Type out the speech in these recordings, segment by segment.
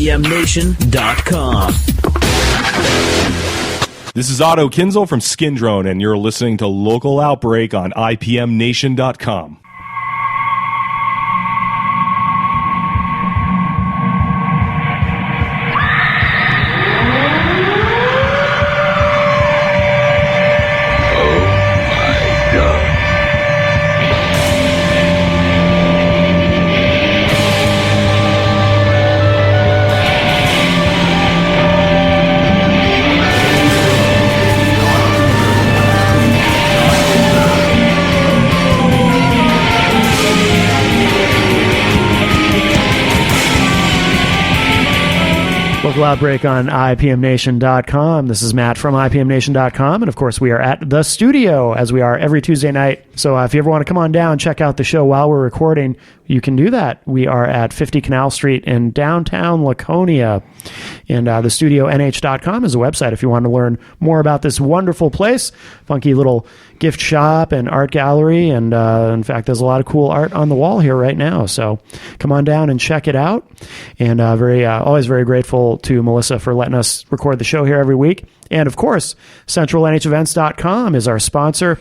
IPMNation.com. This is Otto Kinzel from Skin Drone, and you're listening to Local Outbreak on IPMNation.com. Local Outbreak on IPMNation.com. This is Matt from IPMNation.com. And of course, we are at the studio as we are every Tuesday night. So if you ever want to come on down, check out the show while we're recording, you can do that. We are at 50 Canal Street in downtown Laconia. And the studio nh.com is a website if you want to learn more about this wonderful place. Funky little gift shop and art gallery. And in fact, there's a lot of cool art on the wall here right now. So come on down and check it out. And always very grateful to Melissa for letting us record the show here every week. And of course, CentralNHEvents.com is our sponsor.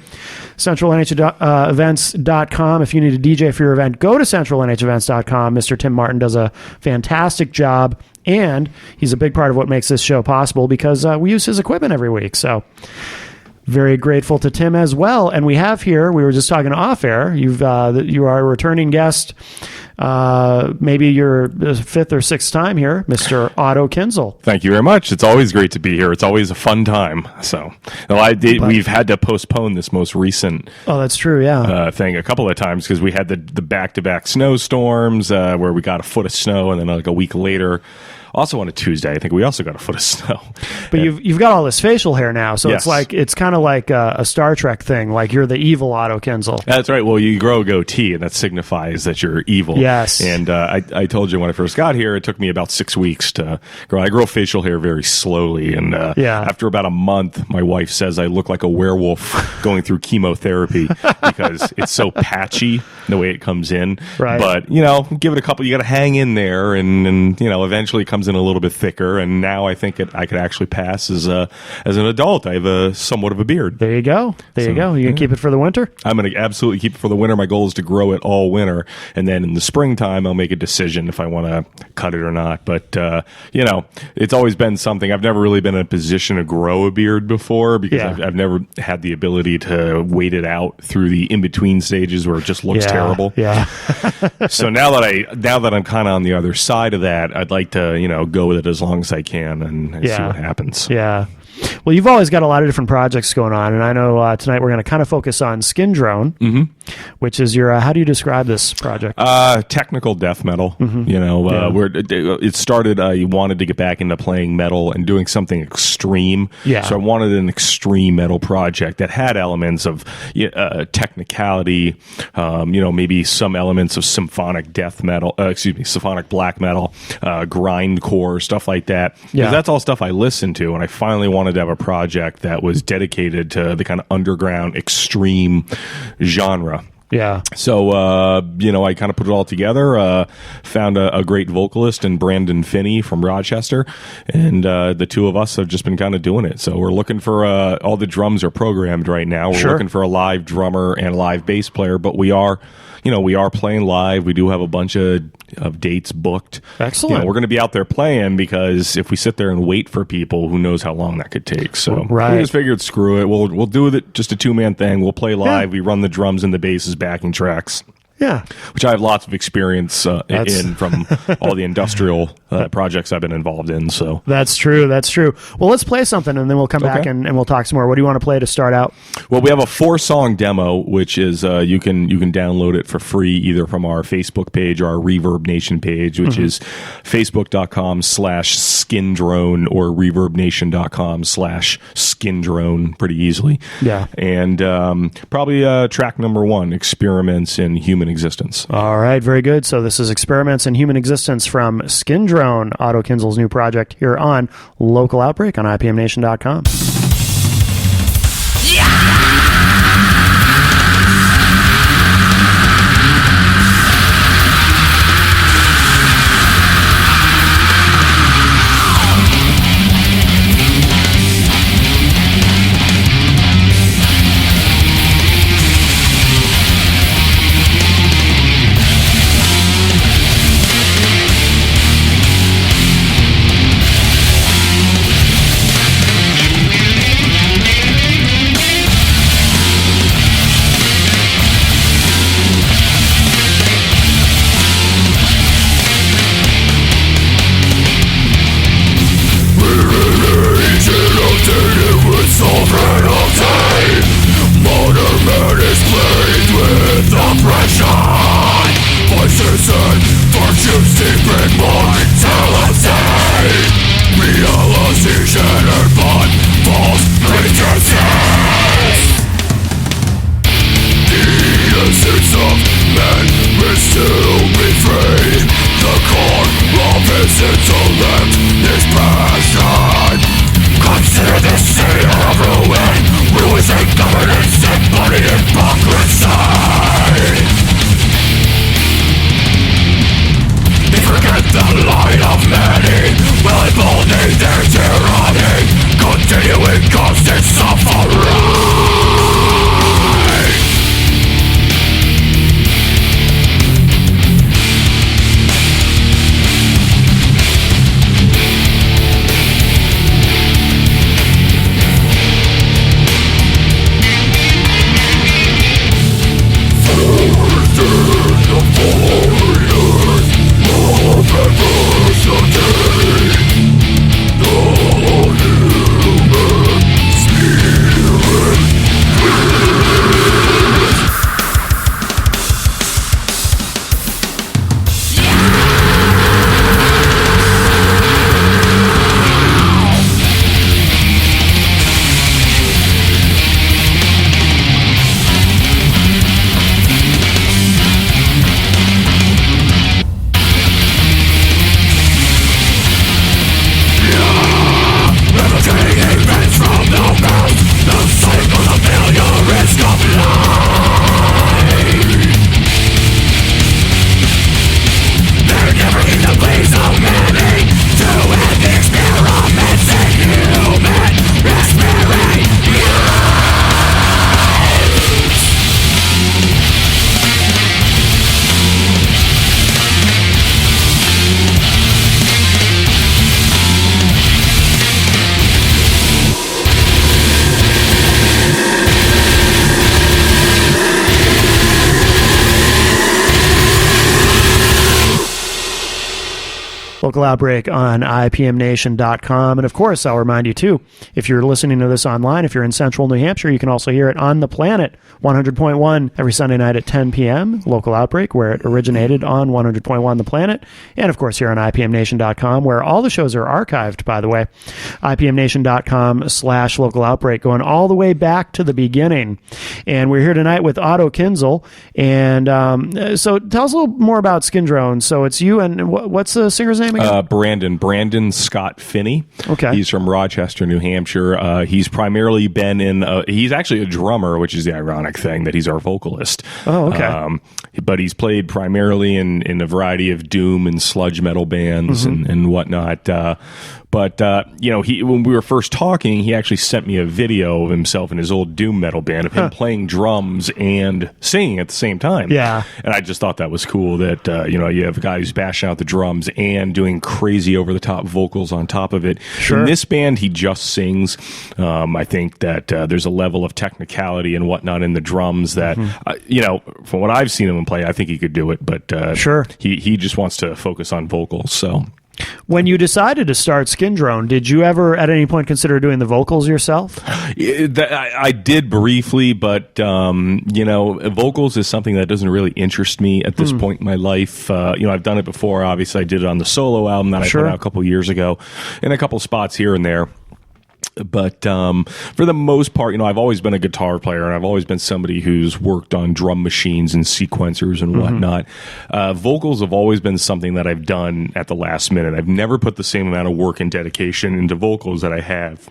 CentralNHEvents.com. If you need a DJ for your event, go to CentralNHEvents.com. Mr. Tim Martin does a fantastic job, and he's a big part of what makes this show possible because we use his equipment every week. So very grateful to Tim as well. And we have here, we were just talking off air, you are a returning guest, maybe your fifth or sixth time here, Mr. Otto Kinzel. Thank you very much. It's always great to be here. It's always a fun time. So we've had to postpone this most recent that's true, yeah. Thing a couple of times because we had the back-to-back snowstorms where we got a foot of snow, and then like a week later, also on a Tuesday, I think we also got a foot of snow. But you've got all this facial hair now, so yes. it's kind of like a Star Trek thing, like you're the evil Otto Kinzel. That's right. Well, you grow a goatee, and that signifies that you're evil. Yes. And I told you when I first got here, it took me about 6 weeks to grow. I grow facial hair very slowly, and after about a month, my wife says I look like a werewolf going through chemotherapy because it's so patchy the way it comes in. Right. But give it a couple. You got to hang in there, and eventually it comes in a little bit thicker. And now I think I could actually pass as an adult. I have somewhat of a beard. There you go. You gonna keep it for the winter? I'm gonna absolutely keep it for the winter. My goal is to grow it all winter, and then in the springtime I'll make a decision if I want to cut it or not. But it's always been something. I've never really been in a position to grow a beard before because I've never had the ability to wait it out through the in between stages where it just looks terrible. Yeah. So now that I'm kind of on the other side of that, I'd like to go with it as long as I can and see what happens. Yeah. Well, you've always got a lot of different projects going on, and I know tonight we're going to kind of focus on Skin Drone, which is your, how do you describe this project? Technical death metal. Where it started, I wanted to get back into playing metal and doing something extreme. Yeah. So I wanted an extreme metal project that had elements of technicality, maybe some elements of symphonic death metal, symphonic black metal, grindcore, stuff like that. Because that's all stuff I listened to, and I finally wanted to have a project that was dedicated to the kind of underground extreme genre. Yeah. So, I kind of put it all together, found a great vocalist in Brandon Finney from Rochester, and the two of us have just been kind of doing it. So we're looking for, all the drums are programmed right now. We're looking for a live drummer and a live bass player, but we are playing live. We do have a bunch of dates booked. Excellent. We're going to be out there playing because if we sit there and wait for people, who knows how long that could take. So we just figured, screw it. We'll do it just a 2-man thing. We'll play live. We run the drums and the bass as backing tracks. Yeah. Which I have lots of experience in from all the industrial projects I've been involved in. So That's true. Well, let's play something, and then we'll come back and we'll talk some more. What do you want to play to start out? Well, we have a 4-song demo, which is you can download it for free either from our Facebook page or our Reverb Nation page, which is facebook.com/skindrone or reverbnation.com/skindrone, pretty easily. Yeah. And probably track number 1, Experiments in Human Existence. All right, very good. So this is Experiments in Human Existence from Skin Drone, Otto Kinzel's new project here on Local Outbreak on IPMNation.com. continuing constant suffering. Local Outbreak on IPMNation.com. And of course, I'll remind you too, if you're listening to this online, if you're in central New Hampshire, you can also hear it on the planet, 100.1 every Sunday night at 10 p.m. Local Outbreak, where it originated on 100.1 The Planet. And of course, here on IPMNation.com, where all the shows are archived, by the way. IPMNation.com/Local Outbreak, going all the way back to the beginning. And we're here tonight with Otto Kinzel. And so tell us a little more about Skin Drone. So it's you and what's the singer's name again? Brandon Scott Finney. Okay. He's from Rochester, New Hampshire. He's primarily been in, he's actually a drummer, which is the ironic thing that he's our vocalist. Oh, okay. But he's played primarily in a variety of doom and sludge metal bands and whatnot. But when we were first talking, he actually sent me a video of himself in his old doom metal band of him playing drums and singing at the same time. Yeah. And I just thought that was cool that, you have a guy who's bashing out the drums and doing crazy over-the-top vocals on top of it. Sure. In this band, he just sings. I think that there's a level of technicality and whatnot in the drums that, from what I've seen him play, I think he could do it. But sure, he just wants to focus on vocals, so... When you decided to start Skin Drone, did you ever at any point consider doing the vocals yourself? I did briefly, but, vocals is something that doesn't really interest me at this point in my life. I've done it before. Obviously, I did it on the solo album that I put out a couple years ago in a couple spots here and there. But for the most part, I've always been a guitar player, and I've always been somebody who's worked on drum machines and sequencers and whatnot. Vocals have always been something that I've done at the last minute. I've never put the same amount of work and dedication into vocals that I have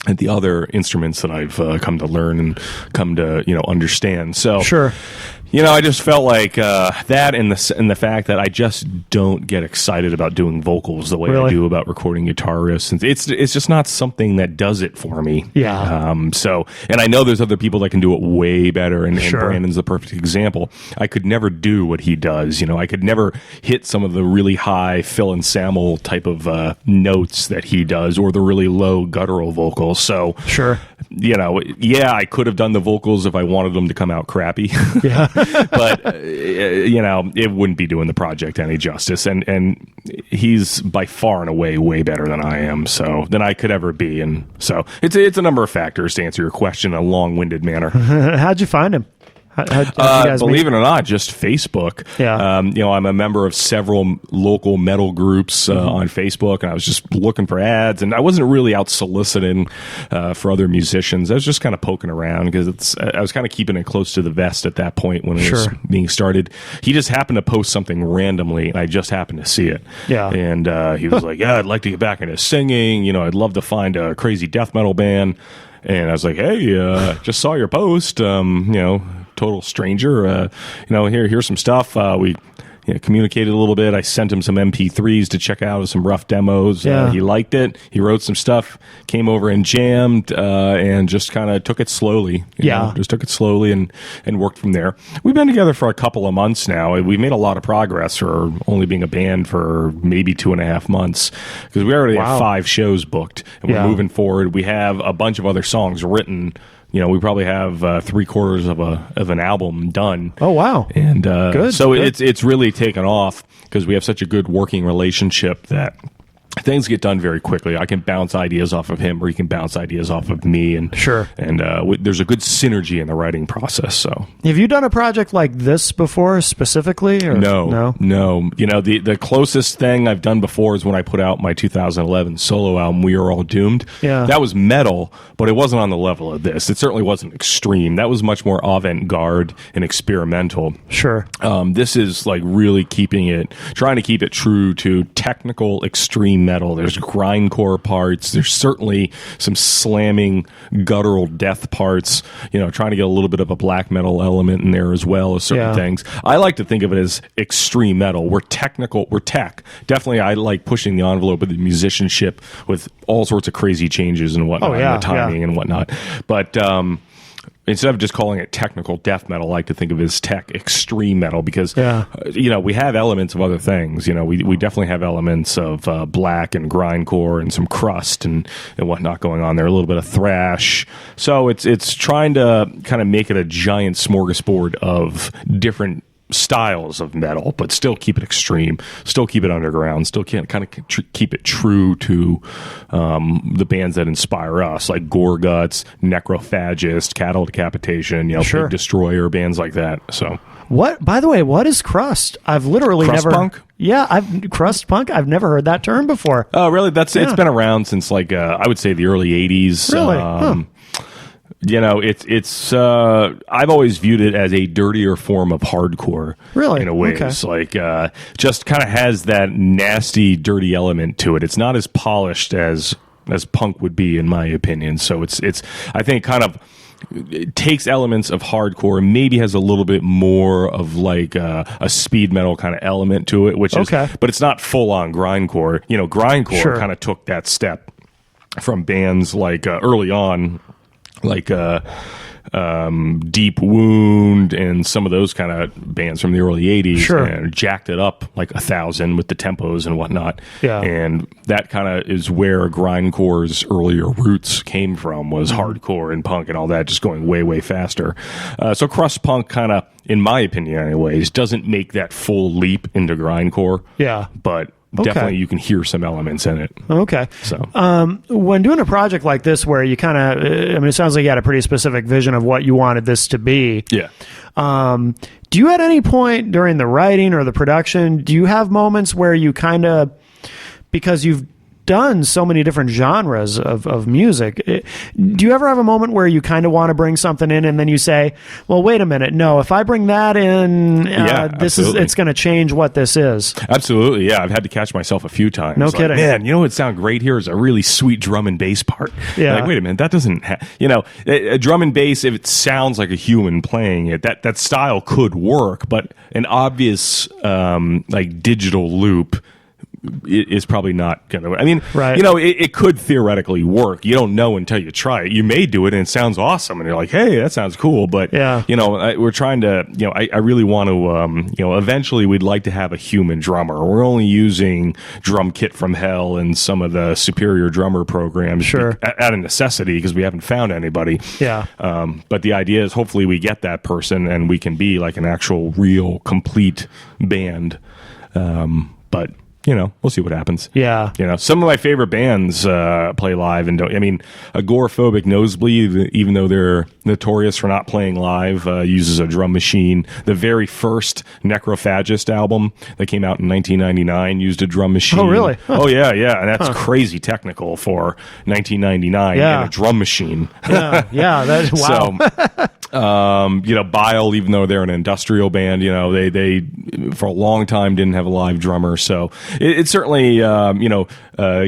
at the other instruments that I've come to learn and come to understand. So sure. I just felt like that and the fact that I just don't get excited about doing vocals the way I do about recording guitar riffs. It's just not something that does it for me. Yeah. And I know there's other people that can do it way better, and Brandon's the perfect example. I could never do what he does. I could never hit some of the really high Phil Anselmo type of notes that he does, or the really low guttural vocals. So sure. I could have done the vocals if I wanted them to come out crappy. Yeah. But it wouldn't be doing the project any justice, and he's by far and away way better than I am, than I could ever be, and so it's a number of factors to answer your question in a long-winded manner. How'd you find him? Believe it or not, just Facebook. Yeah. I'm a member of several local metal groups on Facebook, and I was just looking for ads, and I wasn't really out soliciting for other musicians. I was just kind of poking around because I was kind of keeping it close to the vest at that point when it was being started. He just happened to post something randomly, and I just happened to see it. Yeah. And he was like, "Yeah, I'd like to get back into singing. I'd love to find a crazy death metal band." And I was like, "Hey, just saw your post. Total stranger. Here's some stuff. We communicated a little bit. I sent him some MP3s to check out, some rough demos. Yeah. He liked it. He wrote some stuff, came over and jammed, and just kind of took it slowly. Just took it slowly and worked from there. We've been together for a couple of months now. We've made a lot of progress for only being a band for maybe 2.5 months, because we already have 5 shows booked, and we're moving forward. We have a bunch of other songs written. We probably have 3/4 of an album done. Oh wow! And good. So it's really taken off because we have such a good working relationship that things get done very quickly. I can bounce ideas off of him, or he can bounce ideas off of me, and there's a good synergy in the writing process. So, have you done a project like this before, specifically? Or no. The closest thing I've done before is when I put out my 2011 solo album, "We Are All Doomed." Yeah, that was metal, but it wasn't on the level of this. It certainly wasn't extreme. That was much more avant-garde and experimental. Sure. This is like really trying to keep it true to technical extreme metal. There's grindcore parts. There's certainly some slamming guttural death parts, trying to get a little bit of a black metal element in there as well as certain things. I like to think of it as extreme metal. We're technical. We're tech. Definitely, I like pushing the envelope of the musicianship with all sorts of crazy changes and whatnot, and the timing and whatnot. But instead of just calling it technical death metal, I like to think of it as tech extreme metal, because we have elements of other things. We definitely have elements of black and grindcore and some crust and whatnot going on there. A little bit of thrash. So it's trying to kind of make it a giant smorgasbord of different styles of metal, but still keep it extreme, still keep it underground, still keep it true to the bands that inspire us, like Gore Guts, Necrophagist, Cattle Decapitation, Big Destroyer, bands like that. So, by the way, what is crust? I've literally crust never punk? Yeah, crust punk. I've never heard that term before. Oh, really? It's been around since I would say the early 80s. Really? It's I've always viewed it as a dirtier form of hardcore. Really? In a way. It's just kind of has that nasty, dirty element to it. It's not as polished as punk would be, in my opinion. So it's I think it takes elements of hardcore, maybe has a little bit more of like a speed metal kind of element to it, which is, but it's not full on grindcore. Grindcore kind of took that step from bands like early on, like Deep Wound and some of those kind of bands from the early 80s, and jacked it up like 1,000 with the tempos and whatnot. Yeah. And that kind of is where grindcore's earlier roots came from, was hardcore and punk and all that, just going way, way faster. So crust punk kind of, in my opinion anyways, doesn't make that full leap into grindcore. Yeah. But definitely you can hear some elements in it. Okay. So when doing a project like this, where you kind of, it sounds like you had a pretty specific vision of what you wanted this to be. Yeah. Do you at any point during the writing or the production, do you have moments where you kind of, because you've done so many different genres of music, do you ever have a moment where you kind of want to bring something in and then you say, well, wait a minute, no, if I bring that in, it's going to change what this is? Absolutely. Yeah, I've had to catch myself a few times. No kidding. Man, what would sound great here is a really sweet drum and bass part. Yeah. Like, wait a minute, that doesn't a drum and bass, if it sounds like a human playing it, that style could work, but an obvious digital loop is probably not going to. It could theoretically work. You don't know until you try it. You may do it and it sounds awesome, and you're like, hey, that sounds cool. But we're trying to. I really want to. Eventually, we'd like to have a human drummer. We're only using Drum Kit from Hell and some of the Superior Drummer programs, at a necessity, because we haven't found anybody. Yeah. But the idea is, hopefully, we get that person and we can be like an actual, real, complete band. But we'll see what happens. Yeah. Some of my favorite bands play live and don't. Agoraphobic Nosebleed, even though they're notorious for not playing live, uses a drum machine. The very first Necrophagist album that came out in 1999 used a drum machine. Oh, really? Huh. Oh, yeah, yeah. And that's crazy technical for 1999 and a drum machine. Yeah, that is, wow. So, Bile, even though they're an industrial band, they for a long time didn't have a live drummer. So it's certainly,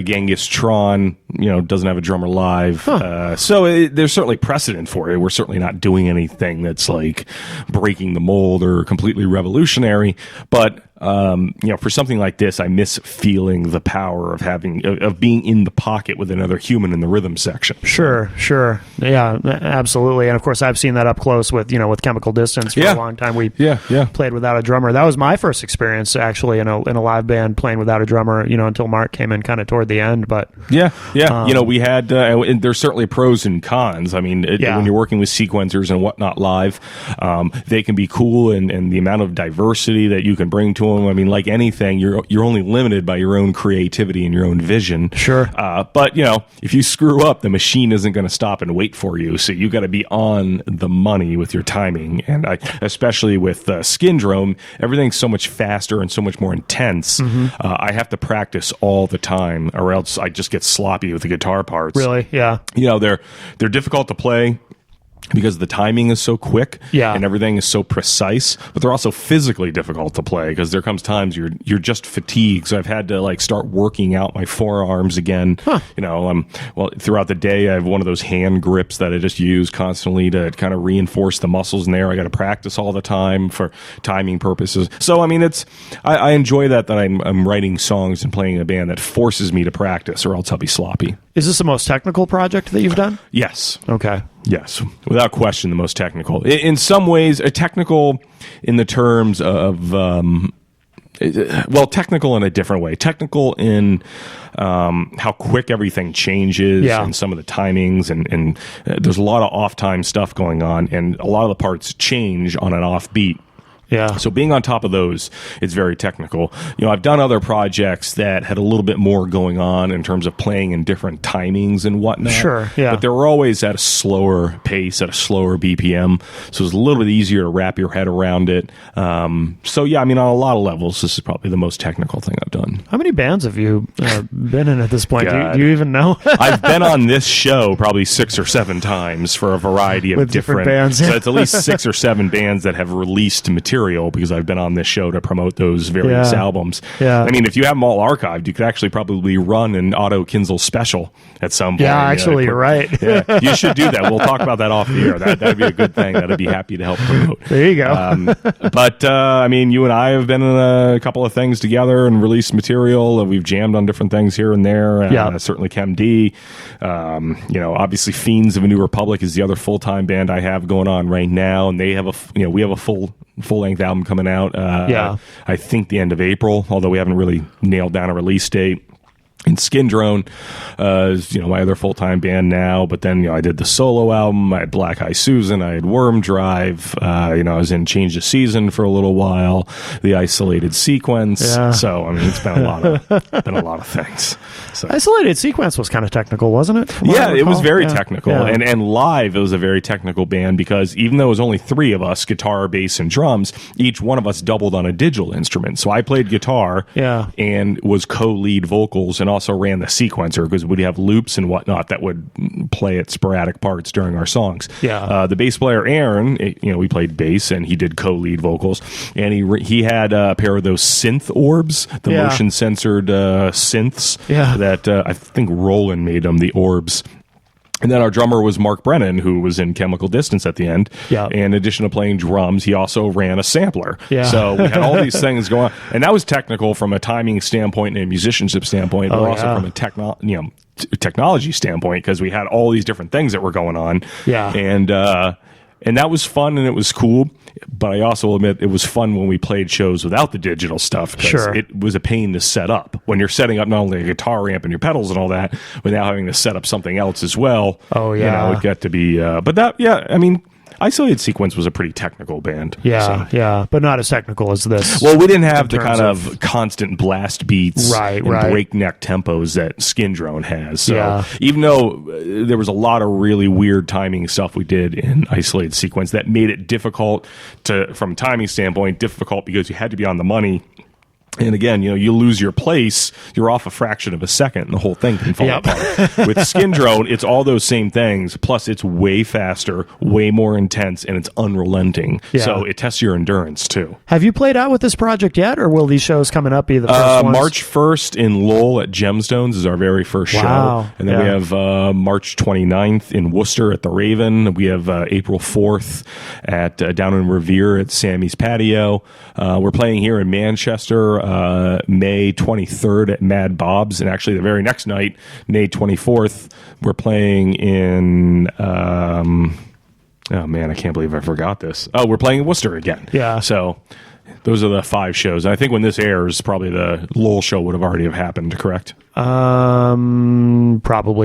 Genghis Tron, doesn't have a drummer live. So there's certainly precedent for it. We're certainly not doing anything that's like breaking the mold or completely revolutionary. But for something like this, I miss feeling the power of being in the pocket with another human in the rhythm section. Sure. Yeah, absolutely. And of course, I've seen that up close with Chemical Distance for a long time. We played without a drummer. That was my first experience actually in a live band playing without a drummer, until Mark came in kind of toward the end. But we had, and there's certainly pros and cons. I mean, when you're working with sequencers and whatnot live, they can be cool, and the amount of diversity that you can bring to them. I mean, like anything, you're only limited by your own creativity and your own vision. Sure. But if you screw up, the machine isn't going to stop and wait for you. So you got to be on the money with your timing. And especially with Skindrome, everything's so much faster and so much more intense. I have to practice all the time, or else I just get sloppy with the guitar parts. Really? Yeah. They're difficult to play because the timing is so quick and everything is so precise, but they're also physically difficult to play because there comes times you're just fatigued. So I've had to start working out my forearms again. Throughout the day I have one of those hand grips that I just use constantly to kind of reinforce the muscles in there. I got to practice all the time for timing purposes. So I mean, I enjoy that I'm writing songs and playing in a band that forces me to practice, or else I'll be sloppy. Is this the most technical project that you've done? Yes. Okay. Yes, without question, the most technical. In some ways, technical in the terms of, technical in a different way. Technical in how quick everything changes and some of the timings, and there's a lot of off-time stuff going on, and a lot of the parts change on an off beat. Yeah. So being on top of those, it's very technical. I've done other projects that had a little bit more going on in terms of playing in different timings and whatnot. Sure, yeah. But they were always at a slower pace, at a slower BPM. So it was a little bit easier to wrap your head around it. On a lot of levels, this is probably the most technical thing I've done. How many bands have you been in at this point? Do you even know? I've been on this show probably 6 or 7 times for a variety of with different bands. So it's at least 6 or 7 bands that have released material, because I've been on this show to promote those various albums. Yeah. I mean, if you have them all archived, you could actually probably run an Otto Kinzel special at some point. Yeah, actually, you're right. You should do that. We'll talk about that off the air. That'd be a good thing. That'd be happy to help promote. There you go. But you and I have been in a couple of things together and released material. We've jammed on different things here and there. Certainly Chem D. Obviously Fiends of a New Republic is the other full-time band I have going on right now, and they have we have a full-length album coming out, I think the end of April, although we haven't really nailed down a release date. And Skindrome is, my other full-time band now. But then, I did the solo album. I had Black Eye Susan. I had Worm Drive. I was in Change the Season for a little while. The Isolated Sequence. Yeah. So, it's been a lot of things. So. Isolated Sequence was kind of technical, wasn't it? Yeah, it was very technical. Yeah. And live, it was a very technical band because even though it was only 3 of us, guitar, bass, and drums, each one of us doubled on a digital instrument. So I played guitar and was co-lead vocals, and also ran the sequencer because we'd have loops and whatnot that would play at sporadic parts during our songs. Yeah. The bass player Aaron, we played bass and he did co-lead vocals, and he had a pair of those synth orbs, the motion censored synths that I think Roland made them, the orbs. And then our drummer was Mark Brennan, who was in Chemical Distance at the end. Yeah. And in addition to playing drums, he also ran a sampler. Yeah. So we had all these things going on. And that was technical from a timing standpoint and a musicianship standpoint, but also from a technology standpoint, because we had all these different things that were going on. Yeah. And that was fun and it was cool. But I also admit it was fun when we played shows without the digital stuff, because it was a pain to set up. When you're setting up not only a guitar amp and your pedals and all that, but now having to set up something else as well. Oh, yeah. It got to be... Isolated Sequence was a pretty technical band. Yeah, but not as technical as this. Well, we didn't have the kind of constant blast beats and right. breakneck tempos that Skindrome has. So even though there was a lot of really weird timing stuff we did in Isolated Sequence that made it difficult from a timing standpoint, difficult because you had to be on the money. And again, you lose your place, you're off a fraction of a second, and the whole thing can fall apart. With Skin Drone, it's all those same things, plus it's way faster, way more intense, and it's unrelenting. Yeah. So it tests your endurance, too. Have you played out with this project yet, or will these shows coming up be the first ones? March 1st in Lowell at Gemstones is our very first show. And then we have March 29th in Worcester at the Raven. We have April 4th at down in Revere at Sammy's Patio. We're playing here in Manchester May 23rd at Mad Bob's, and actually the very next night, May 24th, we're playing in oh man, I can't believe I forgot this. Oh, we're playing in Worcester again. Yeah. So those are the 5 shows. And I think when this airs, probably the Lowell show would have already have happened, correct? Probably,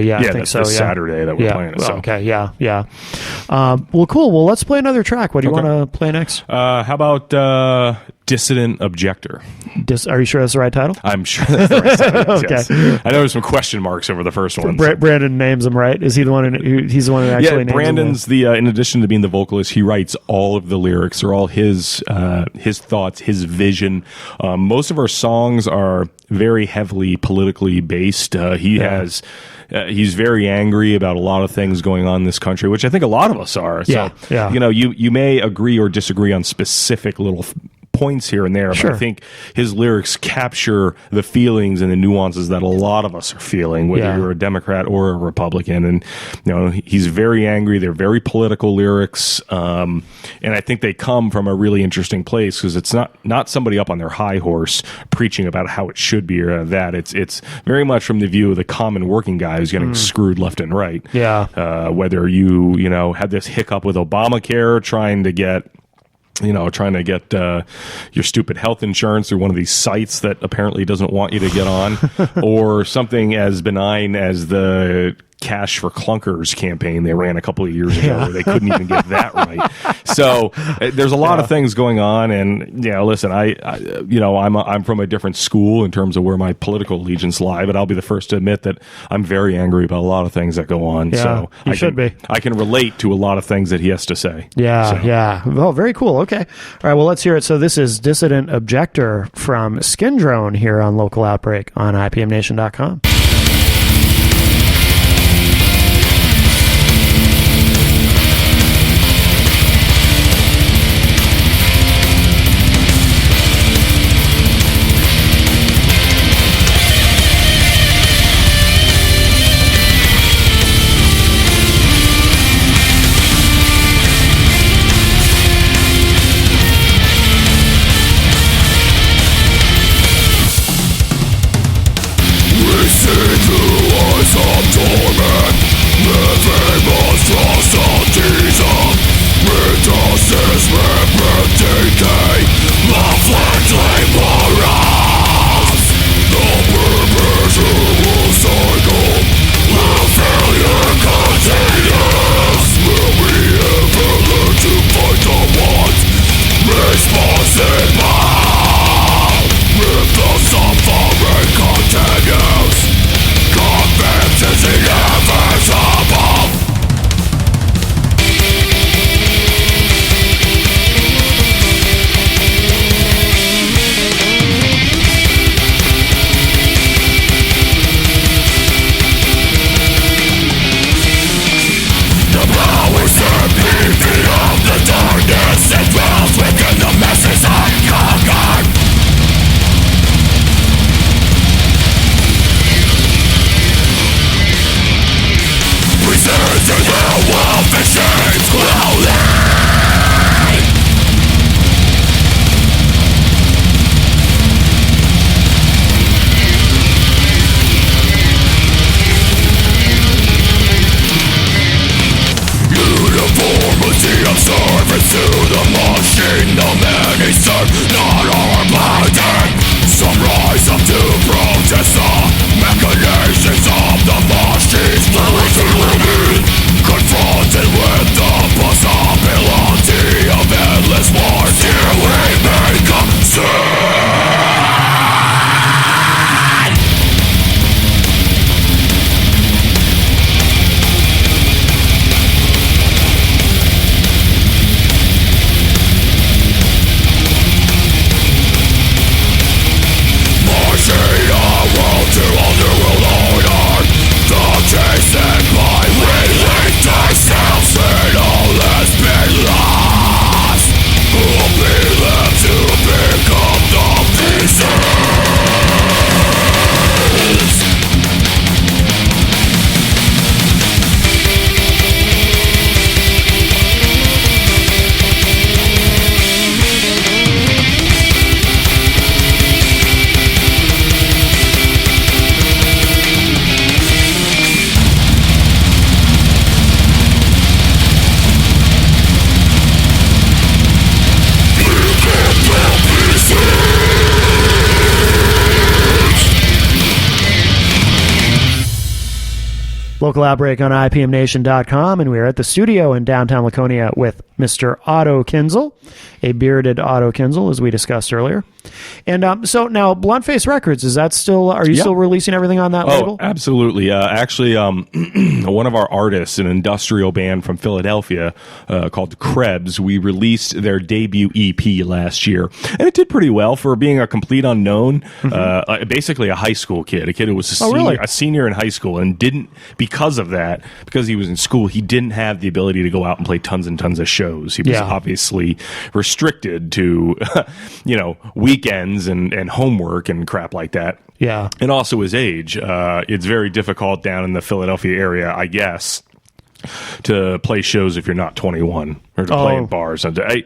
yeah. I think that's so. The Saturday that we're playing it. So. Okay, yeah. Well, cool. Well, let's play another track. What do you want to play next? How about Dissident Objector? Are you sure that's the right title? I'm sure that's the right title. Okay. Yes. I know there's some question marks over the first one. Brandon names them, right? Is he the one he's the one who actually names Brandon's them? In addition to being the vocalist, he writes all of the lyrics. They're all his thoughts, his vision. Most of our songs are very heavily politically based. He's very angry about a lot of things going on in this country, which I think a lot of us are. So, you may agree or disagree on specific little points here and there, but I think his lyrics capture the feelings and the nuances that a lot of us are feeling, whether you're a Democrat or a Republican. And he's very angry. They're very political lyrics, and I think they come from a really interesting place, because it's not somebody up on their high horse preaching about how it should be or that. It's very much from the view of the common working guy who's getting screwed left and right. Whether you had this hiccup with Obamacare, trying to get your stupid health insurance through one of these sites that apparently doesn't want you to get on, or something as benign as the Cash for Clunkers campaign they ran a couple of years ago, where they couldn't even get that right. So there's a lot of things going on, and listen, I'm from a different school in terms of where my political allegiance lie, but I'll be the first to admit that I'm very angry about a lot of things that go on. So you should be. I can relate to a lot of things that he has to say. Yeah. Oh, very cool. Okay. All right. Well, let's hear it. So this is Dissident Objector from Skin Drone here on Local Outbreak on IPMNation.com. If the suffering continues, convinces the Local Outbreak on IPMNation.com, and we are at the studio in downtown Laconia with Mr. Otto Kinzel, a bearded Otto Kinzel, as we discussed earlier. And so now, Bluntface Records, is that still? Are you still releasing everything on that label? Absolutely. Actually, one of our artists, an industrial band from Philadelphia called Krebs, we released their debut EP last year, and it did pretty well for being a complete unknown. Basically, a high school kid, a kid who was a senior in high school, and didn't, because of that, because he was in school, he didn't have the ability to go out and play tons and tons of shows. He was obviously restricted to, weekends and homework and crap like that. Yeah. And also his age. It's very difficult down in the Philadelphia area, I guess, to play shows if you're not 21 or to play in bars. I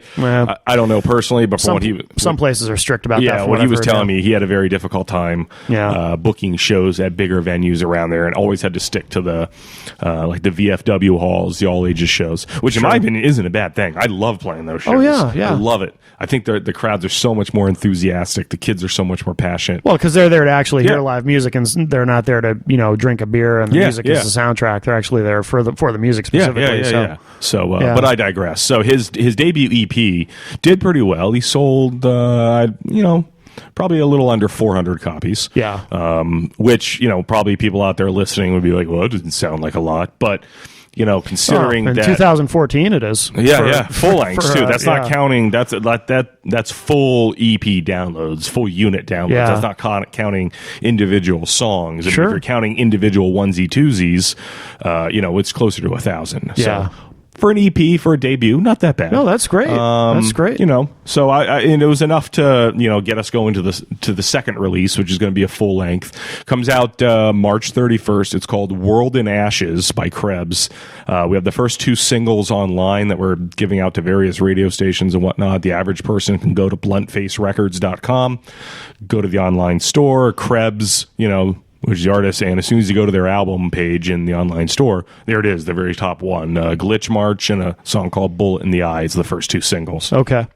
don't know personally, but from some places are strict about that. Yeah, what he was telling me, he had a very difficult time booking shows at bigger venues around there, and always had to stick to the like the VFW halls, the all ages shows, which in my opinion isn't a bad thing. I love playing those shows. Oh yeah. I love it. I think the crowds are so much more enthusiastic. The kids are so much more passionate. Well, because they're there to actually hear live music, and they're not there to drink a beer and the music is the soundtrack. They're actually there for the music specifically. So, but I digress. So his debut EP did pretty well. He sold probably a little under 400 copies. Yeah. Which probably people out there listening would be like, well, it doesn't sound like a lot, but. Considering in that 2014 it is. Full length too. That's not counting. That's full EP downloads, full unit downloads. Yeah. That's not counting individual songs. And Sure. if you're counting individual onesie twosies, it's closer to 1,000. Yeah. So for an EP, for a debut, not that bad. No, that's great. That's great. So and it was enough to get us going to the second release, which is going to be a full length. Comes out March 31st. It's called World in Ashes by Krebs. We have the first 2 singles online that we're giving out to various radio stations and whatnot. The average person can go to bluntfacerecords.com, go to the online store, Krebs, which is the artist, and as soon as you go to their album page in the online store, there it is, the very top one. Glitch March and a song called Bullet in the Eye is the first 2 singles. Okay.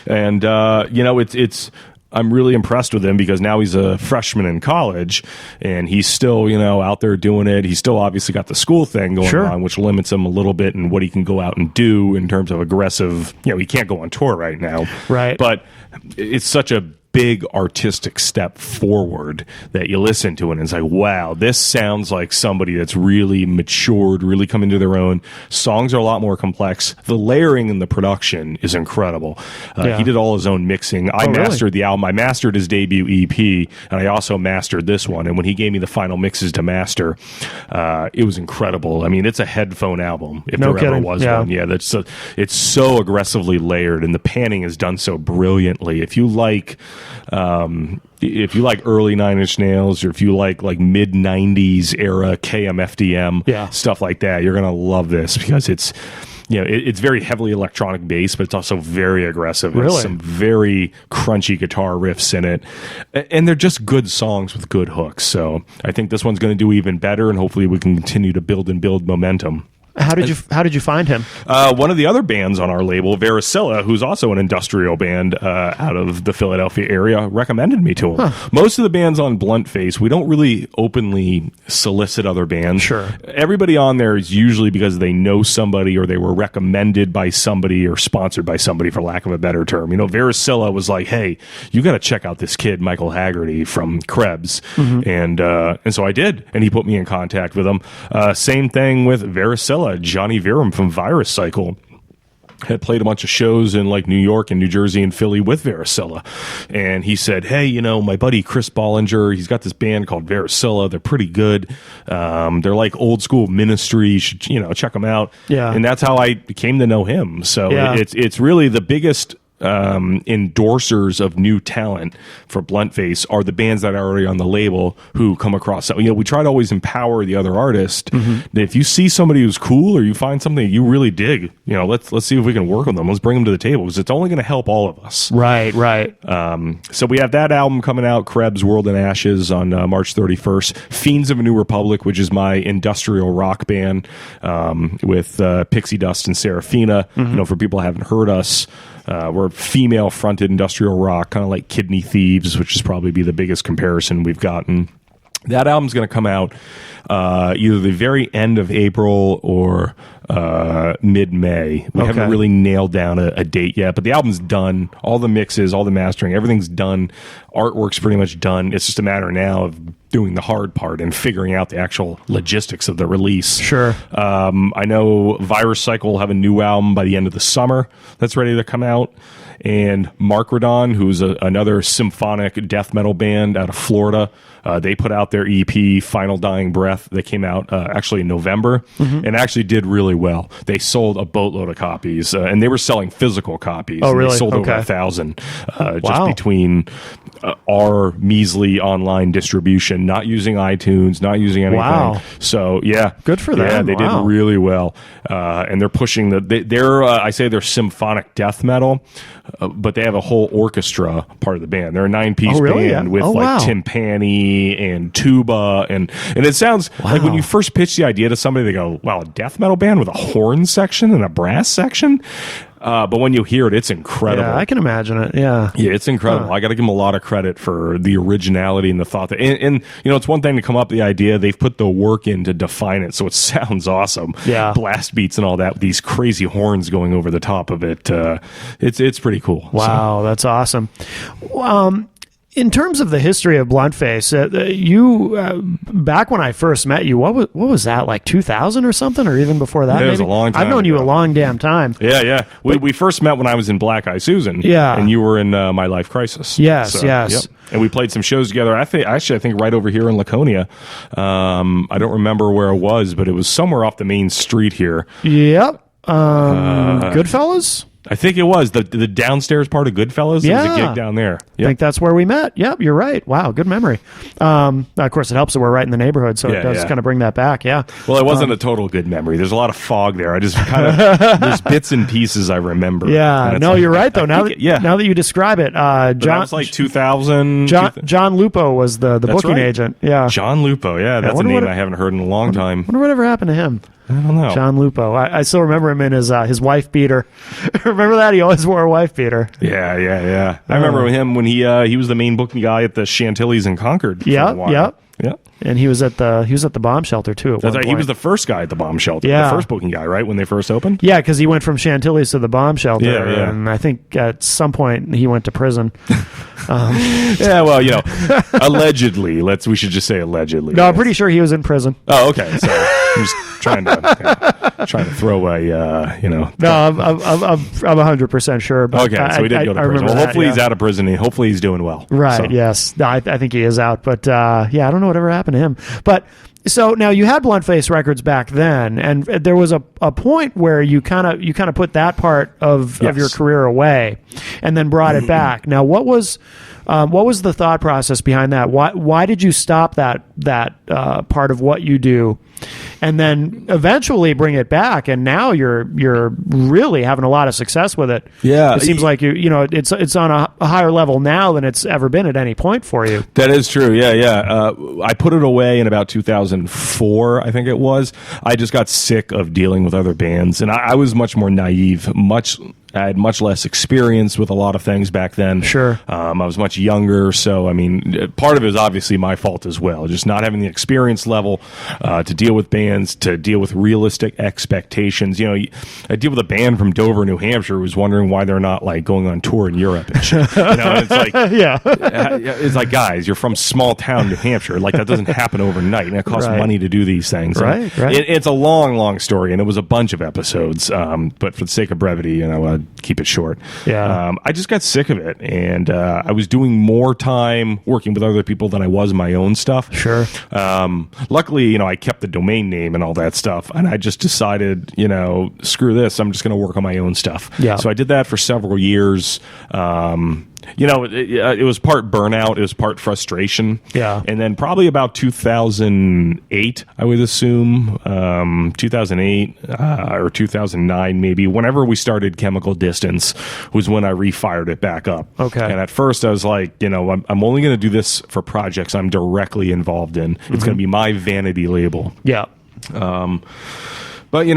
And, it's I'm really impressed with him because now he's a freshman in college, and he's still, out there doing it. He's still obviously got the school thing going on, which limits him a little bit in what he can go out and do in terms of aggressive. He can't go on tour right now. Right. But it's such a big artistic step forward that you listen to it and it's like, wow, this sounds like somebody that's really matured, really come into their own. Songs are a lot more complex. The layering and the production is incredible. He did all his own mixing. I mastered the album. I mastered his debut EP, and I also mastered this one. And when he gave me the final mixes to master, it was incredible. I mean, it's a headphone album, if there ever was one. Yeah, it's so aggressively layered, and the panning is done so brilliantly. If you like early Nine Inch Nails, or if you like mid 90s era KMFDM stuff like that, you're gonna love this because it's it's very heavily electronic bass, but it's also very aggressive. Really? There's some very crunchy guitar riffs in it, and they're just good songs with good hooks. So I think this one's going to do even better, and hopefully we can continue to build momentum. How did you find him? One of the other bands on our label, Varicella, who's also an industrial band out of the Philadelphia area, recommended me to him. Most of the bands on Bluntface, we don't really openly solicit other bands. Sure. Everybody on there is usually because they know somebody, or they were recommended by somebody, or sponsored by somebody, for lack of a better term. Varicella was like, hey, you got to check out this kid, Michael Haggerty from Krebs. And so I did, and he put me in contact with him. Same thing with Varicella. Johnny Virum from Virus Cycle had played a bunch of shows in New York and New Jersey and Philly with Varicella, and he said, hey, my buddy Chris Bollinger, he's got this band called Varicella. They're pretty good. They're like old school Ministry. You should check them out. And that's how I came to know him. So it's really the biggest endorsers of new talent for Bluntface are the bands that are already on the label who come across. We try to always empower the other artist. If you see somebody who's cool, or you find something you really dig, let's see if we can work with them. Let's bring them to the table, because it's only going to help all of us. Right. So we have that album coming out, Krebs, World in Ashes, on March 31st. Fiends of a New Republic, which is my industrial rock band with Pixie Dust and Serafina. For people who haven't heard us, we're female-fronted industrial rock, kind of like Kidney Thieves, which is probably be the biggest comparison we've gotten. That album's going to come out either the very end of April or mid-May. We haven't really nailed down a date yet, but the album's done. All the mixes, all the mastering, everything's done. Artwork's pretty much done. It's just a matter now of doing the hard part and figuring out the actual logistics of the release. Sure. I know Virus Cycle will have a new album by the end of the summer that's ready to come out. And Markradon, who's another symphonic death metal band out of Florida, they put out their EP, Final Dying Breath, that came out actually in November, and actually did really well. They sold a boatload of copies, and they were selling physical copies. Oh, really? They sold over 1,000 just between our measly online distribution, not using iTunes, not using anything. Wow. So, yeah. Good for them. Yeah, they did really well. And they're pushing I say they're symphonic death metal, but they have a whole orchestra part of the band. They're a 9-piece band with timpani and tuba, and it sounds like when you first pitch the idea to somebody, they go, wow, a death metal band with a horn section and a brass section? But when you hear it, it's incredible. Yeah, I can imagine it. Yeah. Yeah, it's incredible. I got to give them a lot of credit for the originality and the thought that, and it's one thing to come up with the idea. They've put the work in to define it, so it sounds awesome. Yeah. Blast beats and all that, with these crazy horns going over the top of it. It's pretty cool. Wow, that's awesome. In terms of the history of Bluntface, you back when I first met you, what was that, like 2000 or something, or even before that? It was a long time. I've known you a long damn time. Yeah. We first met when I was in Black Eye Susan. Yeah, and you were in My Life Crisis. Yes. Yep. And we played some shows together. I think right over here in Laconia. I don't remember where it was, but it was somewhere off the main street here. Yep. Goodfellas? I think it was the downstairs part of Goodfellas. Yeah. There was a gig down there. I think that's where we met. Yep, you're right. Wow, good memory. Of course, it helps that we're right in the neighborhood, so it does kind of bring that back. Yeah. Well, it wasn't a total good memory. There's a lot of fog there. I just kind of there's bits and pieces I remember. Yeah. No, you're right though. Now that you describe it, John, that was like 2000. John Lupo was the booking agent. Yeah. John Lupo. Yeah, that's a name I haven't heard in a long time. Wonder whatever happened to him. I don't know. John Lupo. I still remember him in his wife beater. Remember that? He always wore a wife beater. Yeah. I remember him when he was the main booking guy at the Chantilly's in Concord. Yeah. Yeah. And he was at the bomb shelter too. That's right. He was the first guy at the bomb shelter. Yeah. The first booking guy, right? When they first opened? Yeah, because he went from Chantilly's to the bomb shelter. Yeah. And I think at some point he went to prison. Yeah, well, allegedly. We should just say allegedly. No, I'm pretty sure he was in prison. Oh, okay. So I'm just trying to throw a No, I'm 100% sure. But okay, so he did go to prison. Well, hopefully he's out of prison. And hopefully he's doing well. Right. So. Yes. No, I think he is out. But I don't know whatever happened to him. But so now you had Bluntface Records back then, and there was a point where you kind of put that part of your career away, and then brought it back. Now, what was the thought process behind that? Why did you stop that part of what you do, and then eventually bring it back? And now you're really having a lot of success with it. Yeah, it seems like it's on a higher level now than it's ever been at any point for you. That is true. Yeah. I put it away in about 2004, I think it was. I just got sick of dealing with other bands, and I was much more naive. I had much less experience with a lot of things back then. Sure. I was much younger, so, part of it is obviously my fault as well. Just not having the experience level to deal with bands, to deal with realistic expectations. I deal with a band from Dover, New Hampshire, who was wondering why they're not, going on tour in Europe and shit. It's like... yeah. It's like, guys, you're from small town New Hampshire. That doesn't happen overnight, and it costs money to do these things. Right. It's a long, long story, and it was a bunch of episodes, but for the sake of brevity, keep it short. Yeah. I just got sick of it, and I was doing more time working with other people than I was my own stuff. Sure. Luckily, I kept the domain name and all that stuff, and I just decided, screw this, I'm just going to work on my own stuff. Yeah. So I did that for several years. It was part burnout, it was part frustration. Yeah. And then probably about 2008, I would assume, 2008 or 2009 maybe, whenever we started Chemical Distance was when I refired it back up. Okay. And at first I was like, I'm only going to do this for projects I'm directly involved in. It's going to be my vanity label. Yeah. But, you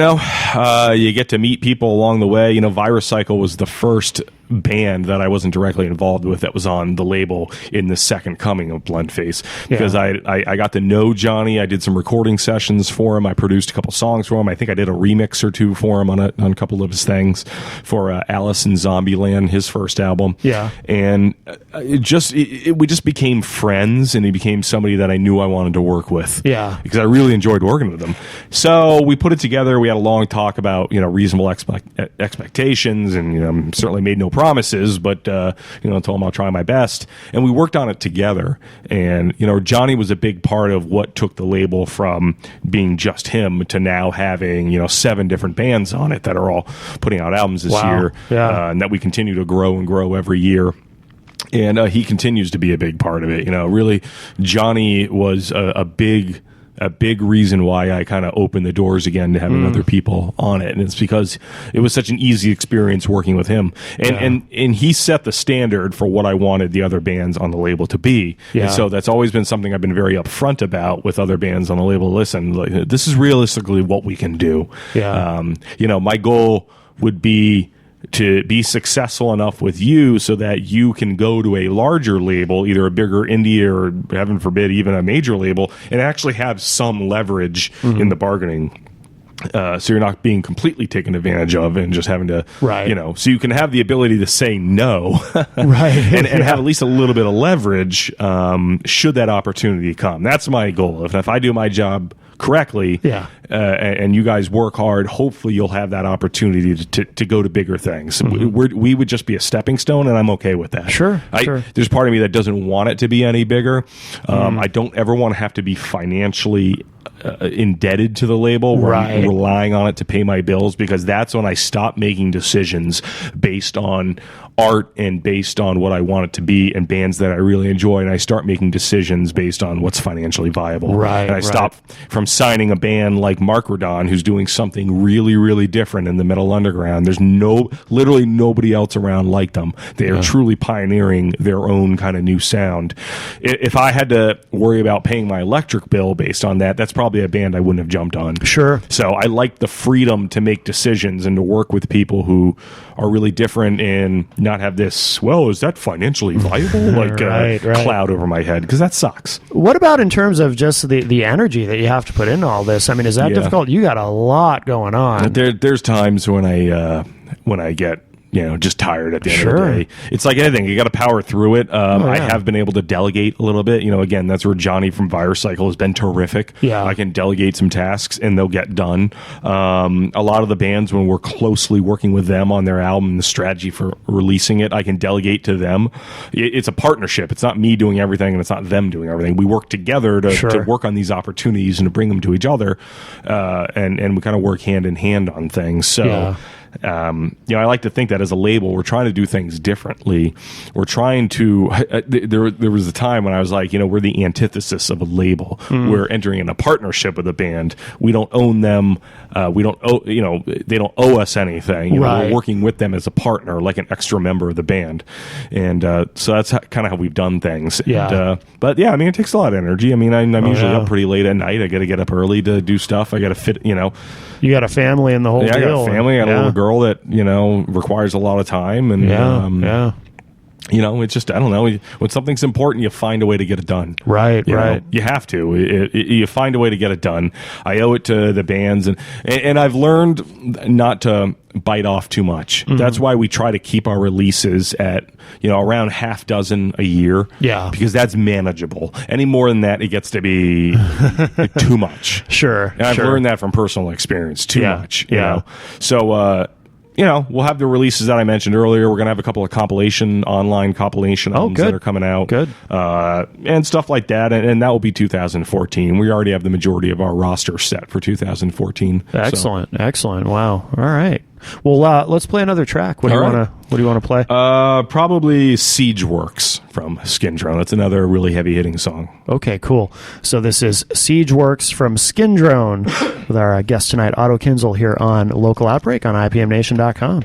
get to meet people along the way. Virus Cycle was the first band that I wasn't directly involved with that was on the label in the second coming of Bluntface, because I got to know Johnny. I did some recording sessions for him. I produced a couple songs for him. I think I did a remix or two for him on a couple of his things for Alice in Zombieland, his first album. Yeah. And we just became friends, and he became somebody that I knew I wanted to work with. Yeah. Because I really enjoyed working with him. So we put it together. We had a long talk about, reasonable expectations, and, certainly made no promises, but, told him I'll try my best. And we worked on it together. And, Johnny was a big part of what took the label from being just him to now having, 7 different bands on it that are all putting out albums this year. Yeah. And that we continue to grow and grow every year. And he continues to be a big part of it. Really, Johnny was a big reason why I kind of opened the doors again to having other people on it. And it's because it was such an easy experience working with him. And he set the standard for what I wanted the other bands on the label to be. Yeah. And so that's always been something I've been very upfront about with other bands on the label. Listen, this is realistically what we can do. Yeah. My goal would be to be successful enough with you so that you can go to a larger label, either a bigger indie or, heaven forbid, even a major label, and actually have some leverage in the bargaining. So you're not being completely taken advantage of and just having to, so you can have the ability to say no, and have at least a little bit of leverage should that opportunity come. That's my goal. If I do my job correctly, and you guys work hard, hopefully you'll have that opportunity to go to bigger things. We would just be a stepping stone, and I'm okay with that. Sure. There's part of me that doesn't want it to be any bigger. I don't ever want to have to be financially indebted to the label, where I'm relying on it to pay my bills, because that's when I stop making decisions based on art and based on what I want it to be and bands that I really enjoy, and I start making decisions based on what's financially viable. And I stop from signing a band like Markradon, who's doing something really, really different in the metal underground. There's literally nobody else around like them. They are truly pioneering their own kind of new sound. If I had to worry about paying my electric bill based on that, that's probably a band I wouldn't have jumped on. Sure. So I like the freedom to make decisions and to work with people who are really different and not have this, well, is that financially viable? Cloud over my head, because that sucks. What about in terms of just the energy that you have to put into all this? I mean, is that difficult? You got a lot going on. There's times when I get just tired at the end of the day. It's like anything. You got to power through it. I have been able to delegate a little bit. Again, that's where Johnny from Virecycle has been terrific. Yeah. I can delegate some tasks and they'll get done. A lot of the bands, when we're closely working with them on their album and the strategy for releasing it, I can delegate to them. It's a partnership. It's not me doing everything and it's not them doing everything. We work together to work on these opportunities and to bring them to each other. And we kind of work hand in hand on things. So, I like to think that as a label, we're trying to do things differently. We're trying to. There was a time when I was like, we're the antithesis of a label. We're entering in a partnership with a band. We don't own them. We don't owe. They don't owe us anything. We're working with them as a partner, like an extra member of the band. And so that's kind of how we've done things. But it takes a lot of energy. I'm usually up pretty late at night. I got to get up early to do stuff. I got to fit. You got a family in the whole deal. I got a family. I got a little girl that requires a lot of time, and it's just, I don't know, when something's important, you find a way to get it done. Right. You have to. You find a way to get it done. I owe it to the bands, and I've learned not to bite off too much. That's why we try to keep our releases at around half dozen a year. Yeah, because that's manageable. Any more than that, it gets to be too much. Sure. And I've learned that from personal experience. Too much. You know? So. We'll have the releases that I mentioned earlier. We're going to have a couple of online compilation albums that are coming out. Good. And stuff like that. And that will be 2014. We already have the majority of our roster set for 2014. Excellent. So. Excellent. Wow. All right. Well, let's play another track. What do you want to play? Probably Siege Works from Skin Drone. That's another really heavy hitting song. Okay, cool. So this is Siege Works from Skin Drone with our guest tonight, Otto Kinzel, here on Local Outbreak on IPMNation.com.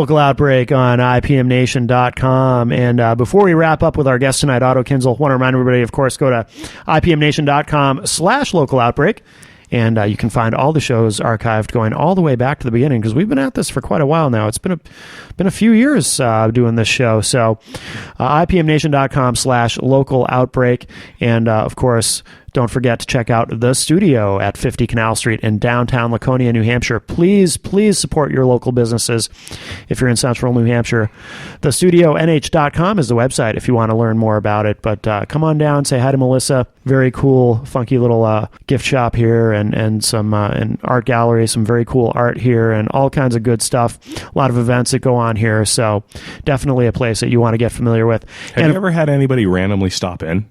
Local Outbreak on IPMNation.com. And before we wrap up with our guest tonight, Otto Kinzel, want to remind everybody, of course, go to IPMNation.com/Local Outbreak. And you can find all the shows archived going all the way back to the beginning, because we've been at this for quite a while now. It's been a few years doing this show. So IPMNation.com/Local Outbreak. And, of course, don't forget to check out The Studio at 50 Canal Street in downtown Laconia, New Hampshire. Please, please support your local businesses if you're in central New Hampshire. TheStudioNH.com is the website if you want to learn more about it. But come on down, say hi to Melissa. Very cool, funky little gift shop here, and some an art gallery, some very cool art here, and all kinds of good stuff. A lot of events that go on here. So definitely a place that you want to get familiar with. Have you ever had anybody randomly stop in?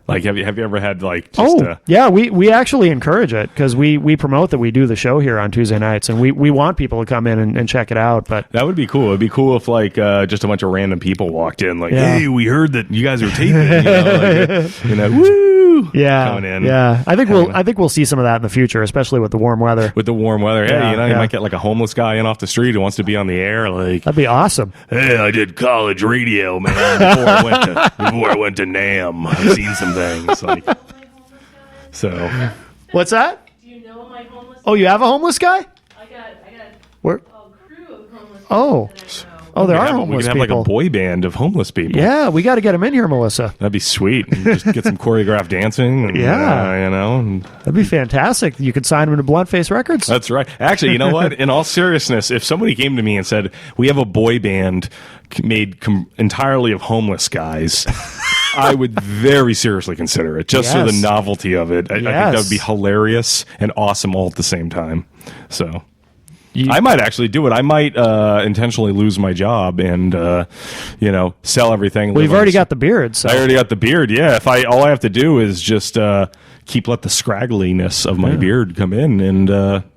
Like, have you ever had, like, just... yeah, we actually encourage it, because we promote that we do the show here on Tuesday nights, and we want people to come in and check it out. But that would be cool. It'd be cool if, like, just a bunch of random people walked in, like, hey, we heard that you guys are taping, woo! Yeah, coming in. Yeah, I think we'll see some of that in the future, especially with the warm weather. With the warm weather, hey, you might get, like, a homeless guy in off the street who wants to be on the air, like... That'd be awesome. Hey, I did college radio, man, before I went to NAMM. I've seen some things, like... So, what's that? Do you know my homeless? Oh, you have a homeless guy? I got Where? a crew of homeless. Oh, people that I know. oh, there are we homeless could have people. like a boy band of homeless people. Yeah, we got to get him in here, Melissa. That'd be sweet. And just get some choreographed dancing. And, Yeah. and That'd be fantastic. You could sign him to Blunt Face Records. that's right. Actually, you know what? In all seriousness, if somebody came to me and said, we have a boy band made entirely of homeless guys, I would very seriously consider it, just for the novelty of it. I think that would be hilarious and awesome all at the same time. So... I might actually do it. I might intentionally lose my job and, sell everything. Well, you've already got the beard. So. I already got the beard, yeah. All I have to do is just let the scraggliness of my beard come in, and,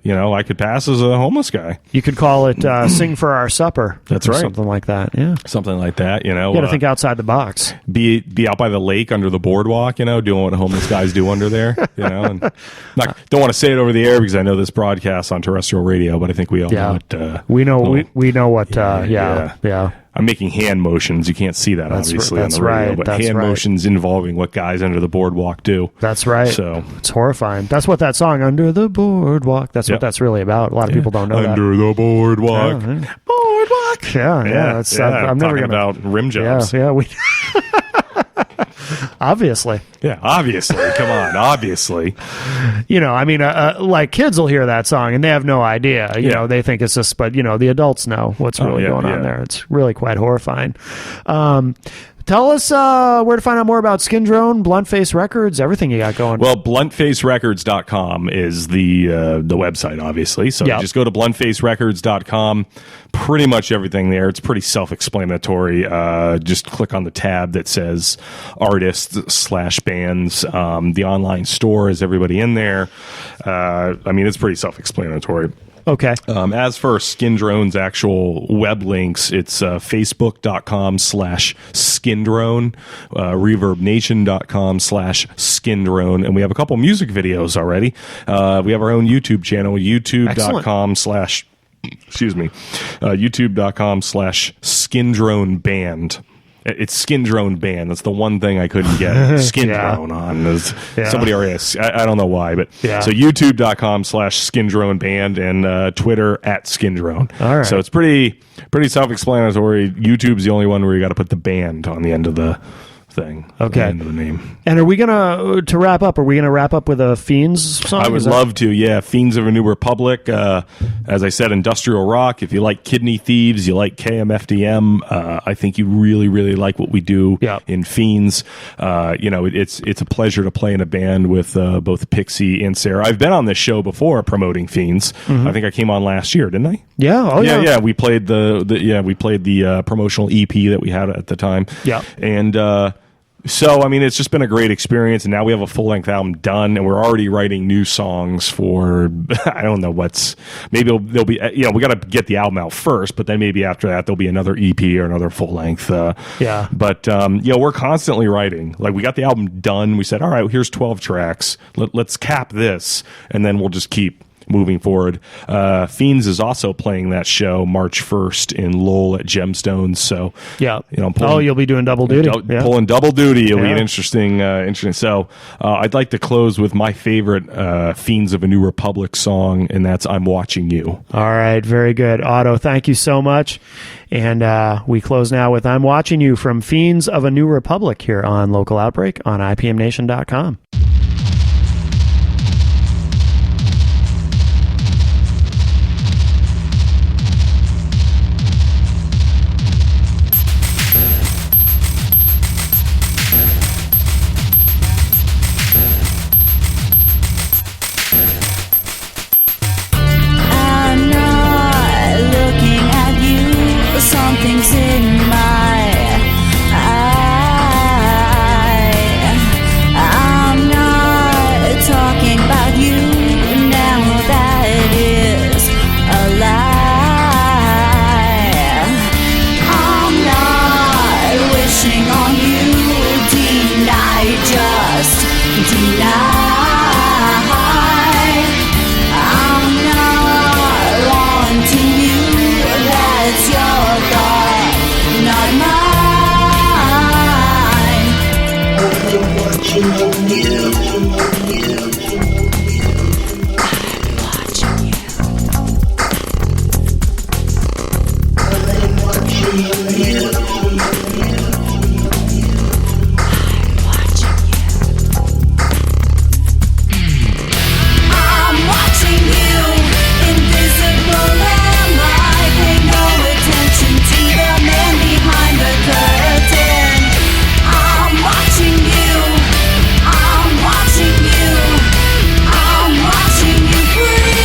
I could pass as a homeless guy. You could call it Sing for Our Supper. That's or right. Something like that, yeah. Something like that, You got to think outside the box. Be out by the lake under the boardwalk, doing what homeless guys do under there, and don't want to say it over the air because I know this broadcasts on terrestrial radio, but I think we all know it. We know what, yeah. I'm making hand motions. You can't see that, obviously, on the radio, but hand motions involving what guys under the boardwalk do. That's right. So it's horrifying. That's what that song, Under the Boardwalk, that's what that's really about. A lot of people don't know that. Under the boardwalk. Boardwalk. Yeah. I'm never going to... about rim jobs. Yeah, we... Obviously. Yeah, obviously. Come on, obviously. Like kids will hear that song and they have no idea. You know, they think it's just, but, the adults know what's really going on there. It's really quite horrifying. Tell us where to find out more about Skin Drone, Blunt Face Records, everything you got going. Well, bluntfacerecords.com is the website, obviously. So just go to bluntfacerecords.com. Pretty much everything there. It's pretty self-explanatory. Just click on the tab that says artists/bands. The online store is everybody in there. It's pretty self-explanatory. Okay. As for Skin Drone's actual web links, it's facebook.com/skindrone, reverbnation.com/skindrone, and we have a couple music videos already. We have our own YouTube channel, youtube.com/skindroneband. It's Skin Drone Band. That's the one thing I couldn't get Skin Drone on. Somebody already asked. I don't know why, but so youtube.com/Skin Drone Band and Twitter @SkinDrone. All right. So it's pretty self-explanatory. YouTube's the only one where you got to put the band on the end of the thing. Okay. The end of the name. And are we to wrap up with a Fiends song? I would love to, yeah. Fiends of a New Republic. As I said, industrial rock. If you like Kidney Thieves, you like KMFDM, I think you really, really like what we do in Fiends. It's a pleasure to play in a band with both Pixie and Sarah. I've been on this show before promoting Fiends. I think I came on last year, didn't I? Yeah. Oh, yeah. Yeah, we played the promotional EP that we had at the time. Yeah. And so, it's just been a great experience, and now we have a full-length album done, and we're already writing new songs for, I don't know there'll be, we got to get the album out first, but then maybe after that there'll be another EP or another full-length. But, we're constantly writing. Like, we got the album done, we said, all right, here's 12 tracks, let's cap this, and then we'll just keep moving forward. Fiends is also playing that show March 1st in Lowell at Gemstones. So, Yeah. Pulling, you'll be doing double duty. Pulling double duty. It'll be an Yeah. interesting. So, I'd like to close with my favorite Fiends of a New Republic song, and that's "I'm Watching You." All right. Very good. Otto, thank you so much. And we close now with "I'm Watching You" from Fiends of a New Republic here on Local Outbreak on IPMNation.com. I'm not looking at you. Something's in my eye. I'm not talking about you now. That is a lie. I'm not wishing on you. Deny, just deny. I'm not wanting you, that's your thought, not I'm watching you, invisible am I? Pay no attention to the man behind the curtain. I'm watching you, I'm watching you, I'm watching you breathe.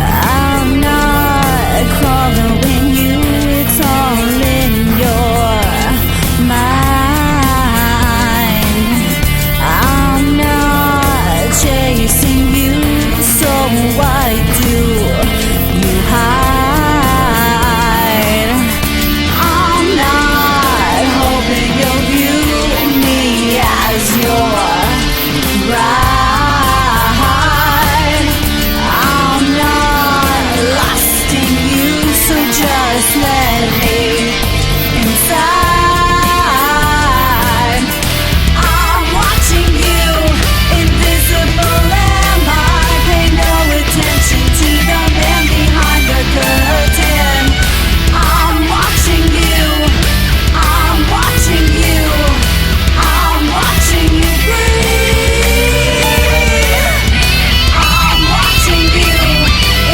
I'm not following you, it's all in your mind. I'm not chasing you, so why do you hide? I'm not hoping you'll view me as your bride. I'm not lost in you, so just let me inside. I'm watching you, invisible am I? Pay no attention to the man behind the curtain. I'm watching you, I'm watching you, I'm watching you breathe. I'm watching you,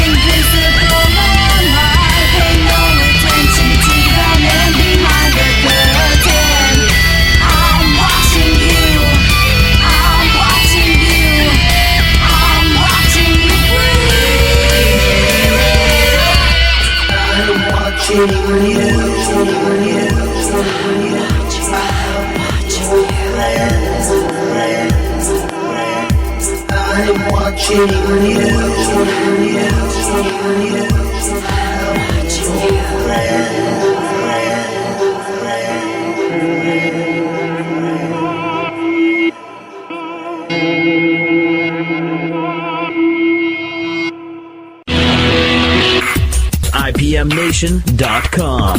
invisible am I? Pay no attention to the man behind the curtain. I'm watching you, I'm watching you, I'm watching you IPMNation.com.